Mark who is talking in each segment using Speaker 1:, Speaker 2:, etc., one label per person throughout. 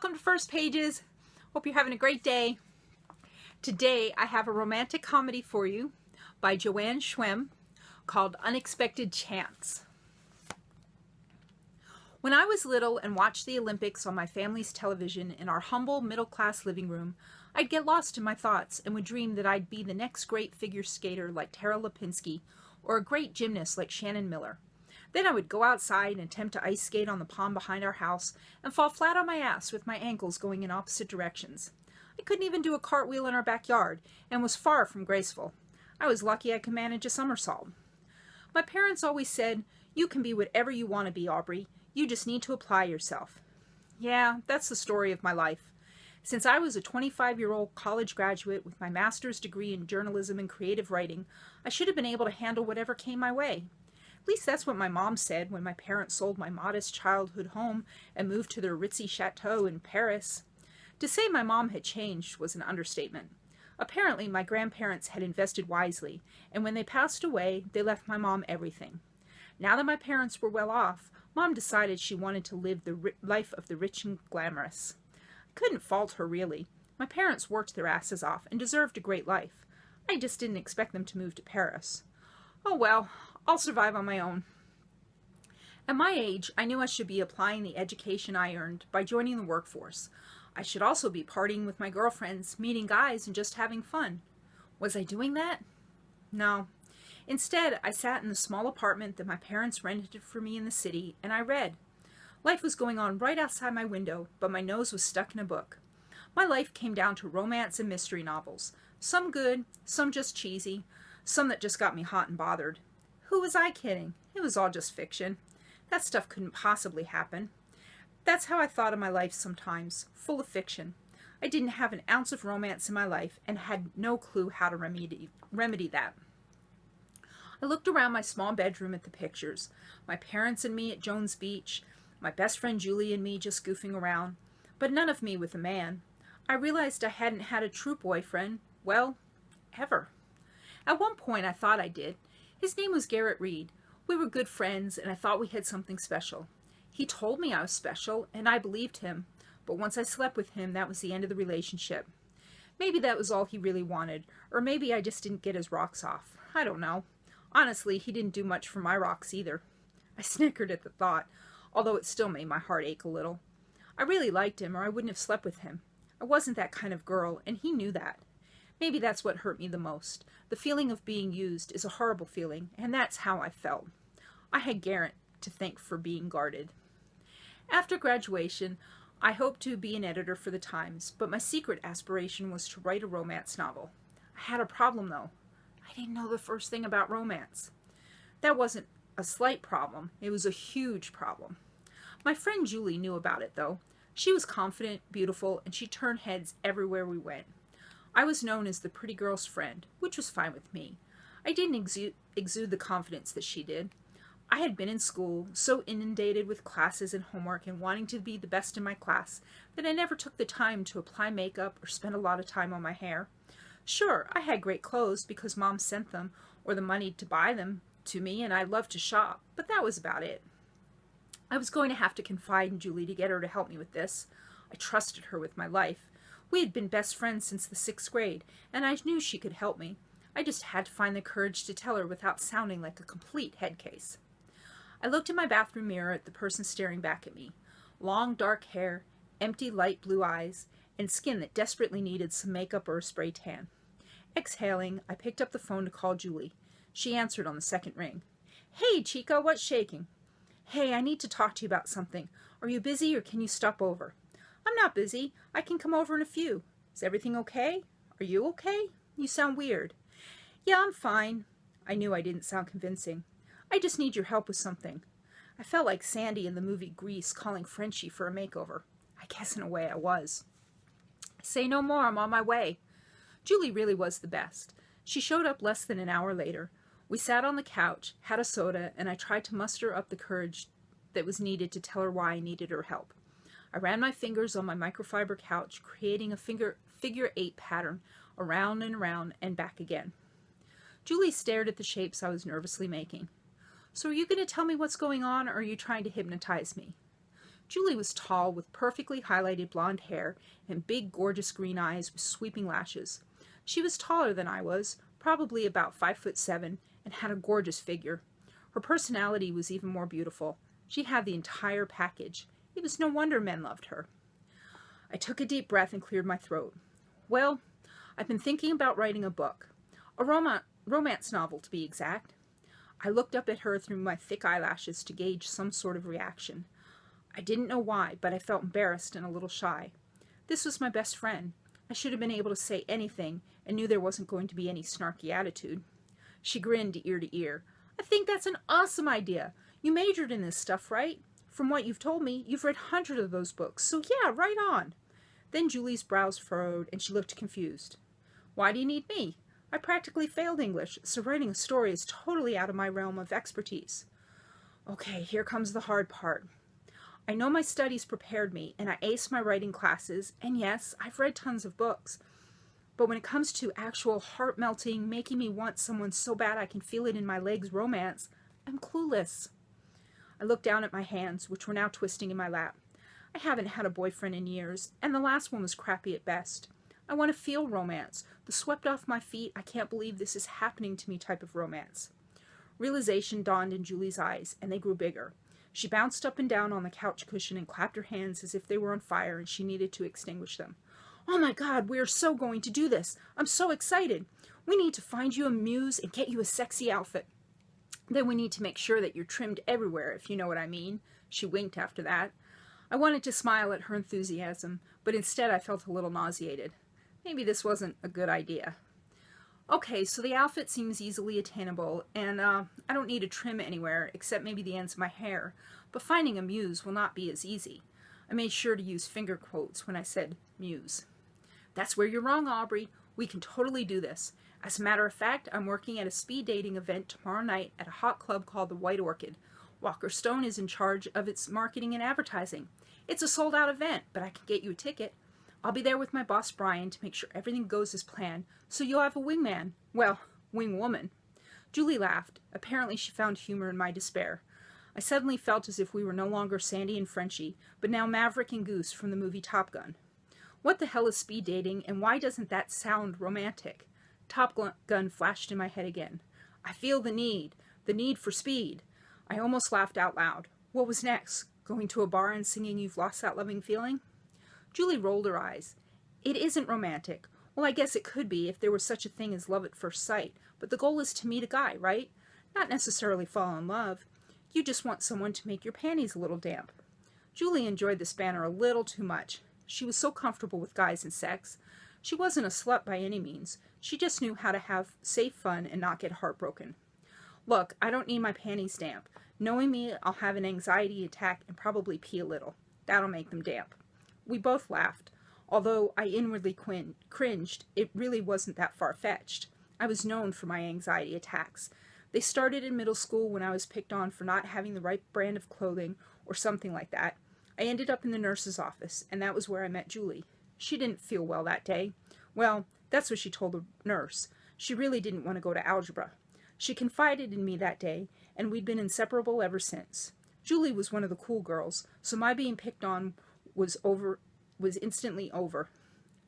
Speaker 1: welcome to First Pages. Hope you're having a great day. Today I have a romantic comedy for you by Joanne Schwemm called Unexpected Chance. When I was little and watched the Olympics on my family's television in our humble middle-class living room, I'd get lost in my thoughts and would dream that I'd be the next great figure skater like Tara Lipinski or a great gymnast like Shannon Miller. Then I would go outside and attempt to ice skate on the pond behind our house and fall flat on my ass with my ankles going in opposite directions. I couldn't even do a cartwheel in our backyard and was far from graceful. I was lucky I could manage a somersault. My parents always said, "You can be whatever you want to be, Aubrey. You just need to apply yourself." Yeah, that's the story of my life. Since I was a 25-year-old college graduate with my master's degree in journalism and creative writing, I should have been able to handle whatever came my way. At least that's what my mom said when my parents sold my modest childhood home and moved to their ritzy chateau in Paris. To say my mom had changed was an understatement. Apparently, my grandparents had invested wisely, and when they passed away, they left my mom everything. Now that my parents were well off, Mom decided she wanted to live the life of the rich and glamorous. I couldn't fault her, really. My parents worked their asses off and deserved a great life. I just didn't expect them to move to Paris. Oh well, I'll survive on my own. At my age, I knew I should be applying the education I earned by joining the workforce. I should also be partying with my girlfriends, meeting guys, and just having fun. Was I doing that? No. Instead, I sat in the small apartment that my parents rented for me in the city, and I read. Life was going on right outside my window, but my nose was stuck in a book. My life came down to romance and mystery novels. Some good, some just cheesy, some that just got me hot and bothered. Who was I kidding? It was all just fiction. That stuff couldn't possibly happen. That's how I thought of my life sometimes, full of fiction. I didn't have an ounce of romance in my life and had no clue how to remedy that. I looked around my small bedroom at the pictures, my parents and me at Jones Beach, my best friend Julie and me just goofing around, but none of me with a man. I realized I hadn't had a true boyfriend, well, ever. At one point I thought I did. His name was Garrett Reed. We were good friends, and I thought we had something special. He told me I was special, and I believed him, but once I slept with him, that was the end of the relationship. Maybe that was all he really wanted, or maybe I just didn't get his rocks off. I don't know. Honestly, he didn't do much for my rocks either. I snickered at the thought, although it still made my heart ache a little. I really liked him, or I wouldn't have slept with him. I wasn't that kind of girl, and he knew that. Maybe that's what hurt me the most. The feeling of being used is a horrible feeling, and that's how I felt. I had Garrett to thank for being guarded. After graduation, I hoped to be an editor for the Times, but my secret aspiration was to write a romance novel. I had a problem, though. I didn't know the first thing about romance. That wasn't a slight problem. It was a huge problem. My friend Julie knew about it, though. She was confident, beautiful, and she turned heads everywhere we went. I was known as the pretty girl's friend, which was fine with me. I didn't exude the confidence that she did. I had been in school, so inundated with classes and homework and wanting to be the best in my class, that I never took the time to apply makeup or spend a lot of time on my hair. Sure, I had great clothes because Mom sent them, or the money to buy them to me, and I loved to shop, but that was about it. I was going to have to confide in Julie to get her to help me with this. I trusted her with my life. We had been best friends since the 6th grade, and I knew she could help me. I just had to find the courage to tell her without sounding like a complete head case. I looked in my bathroom mirror at the person staring back at me. Long, dark hair, empty, light blue eyes, and skin that desperately needed some makeup or a spray tan. Exhaling, I picked up the phone to call Julie. She answered on the second ring. "Hey, Chica, what's shaking?" "Hey, I need to talk to you about something. Are you busy or can you stop over?" "I'm not busy. I can come over in a few. Is everything okay? Are you okay? You sound weird." "Yeah, I'm fine." I knew I didn't sound convincing. "I just need your help with something." I felt like Sandy in the movie Grease calling Frenchie for a makeover. I guess in a way I was. "Say no more, I'm on my way." Julie really was the best. She showed up less than an hour later. We sat on the couch, had a soda, and I tried to muster up the courage that was needed to tell her why I needed her help. I ran my fingers on my microfiber couch, creating a figure 8 pattern, around and back again. Julie stared at the shapes I was nervously making. "So are you going to tell me what's going on, or are you trying to hypnotize me?" Julie was tall with perfectly highlighted blonde hair and big, gorgeous green eyes with sweeping lashes. She was taller than I was, probably about 5'7", and had a gorgeous figure. Her personality was even more beautiful. She had the entire package. It was no wonder men loved her. I took a deep breath and cleared my throat. Well, I've been thinking about writing a book. A romance novel, to be exact. I looked up at her through my thick eyelashes to gauge some sort of reaction. I didn't know why, but I felt embarrassed and a little shy. This was my best friend. I should have been able to say anything and knew there wasn't going to be any snarky attitude. She grinned ear to ear. I think that's an awesome idea. You majored in this stuff, right? From what you've told me, you've read hundreds of those books, so yeah, right on. Then Julie's brows furrowed and she looked confused. Why do you need me? I practically failed English, so writing a story is totally out of my realm of expertise. Okay, here comes the hard part. I know my studies prepared me, and I aced my writing classes, and yes, I've read tons of books. But when it comes to actual heart-melting, making me want someone so bad I can feel it in my legs romance, I'm clueless. I looked down at my hands, which were now twisting in my lap. I haven't had a boyfriend in years, and the last one was crappy at best. I want to feel romance, the swept off my feet, I can't believe this is happening to me type of romance. Realization dawned in Julie's eyes, and they grew bigger. She bounced up and down on the couch cushion and clapped her hands as if they were on fire and she needed to extinguish them. Oh my God, we are so going to do this. I'm so excited. We need to find you a muse and get you a sexy outfit. Then we need to make sure that you're trimmed everywhere, if you know what I mean. She winked after that. I wanted to smile at her enthusiasm, but instead I felt a little nauseated. Maybe this wasn't a good idea. Okay, so the outfit seems easily attainable, and I don't need a trim anywhere except maybe the ends of my hair, but finding a muse will not be as easy. I made sure to use finger quotes when I said muse. That's where you're wrong, Aubrey. We can totally do this. As a matter of fact, I'm working at a speed dating event tomorrow night at a hot club called the White Orchid. Walker Stone is in charge of its marketing and advertising. It's a sold-out event, but I can get you a ticket. I'll be there with my boss Brian to make sure everything goes as planned, so you'll have a wingman. Well, wingwoman. Julie laughed. Apparently she found humor in my despair. I suddenly felt as if we were no longer Sandy and Frenchie, but now Maverick and Goose from the movie Top Gun. What the hell is speed dating, and why doesn't that sound romantic? Top Gun flashed in my head again. I feel the need for speed. I almost laughed out loud. What was next? Going to a bar and singing You've Lost That Loving Feeling? Julie rolled her eyes. It isn't romantic. Well, I guess it could be if there was such a thing as love at first sight, but the goal is to meet a guy, right? Not necessarily fall in love. You just want someone to make your panties a little damp. Julie enjoyed this banner a little too much. She was so comfortable with guys and sex. She wasn't a slut by any means. She just knew how to have safe fun and not get heartbroken. Look, I don't need my panties damp. Knowing me, I'll have an anxiety attack and probably pee a little. That'll make them damp. We both laughed. Although I inwardly cringed, it really wasn't that far-fetched. I was known for my anxiety attacks. They started in middle school when I was picked on for not having the right brand of clothing or something like that. I ended up in the nurse's office, and that was where I met Julie. She didn't feel well that day. Well, that's what she told the nurse. She really didn't want to go to algebra. She confided in me that day, and we'd been inseparable ever since. Julie was one of the cool girls, so my being picked on was instantly over.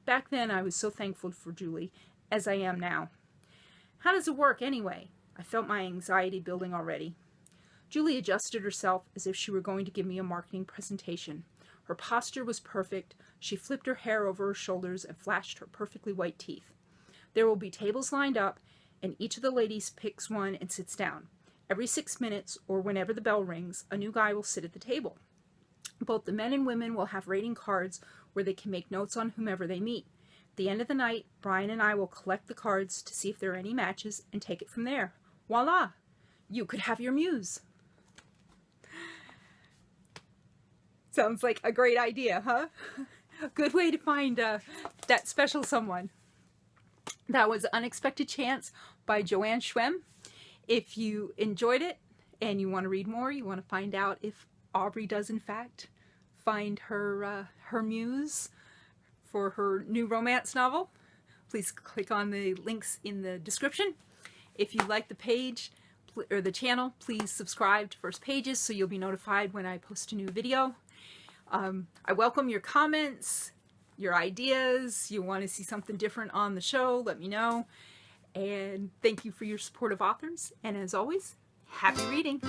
Speaker 1: Back then, I was so thankful for Julie, as I am now. How does it work anyway? I felt my anxiety building already. Julie adjusted herself as if she were going to give me a marketing presentation. Her posture was perfect. She flipped her hair over her shoulders and flashed her perfectly white teeth. There will be tables lined up, and each of the ladies picks one and sits down. Every 6 minutes, or whenever the bell rings, a new guy will sit at the table. Both the men and women will have rating cards where they can make notes on whomever they meet. At the end of the night, Brian and I will collect the cards to see if there are any matches and take it from there. Voila! You could have your muse. Sounds like a great idea, huh? Good way to find that special someone. That was Unexpected Chance by Joanne Schwemm. If you enjoyed it and you want to read more, you want to find out if Aubrey does in fact find her muse for her new romance novel, please click on the links in the description. If you like the page or the channel, please subscribe to First Pages so you'll be notified when I post a new video. I welcome your comments, your ideas. You want to see something different on the show, let me know. And thank you for your support of authors. And as always, happy reading!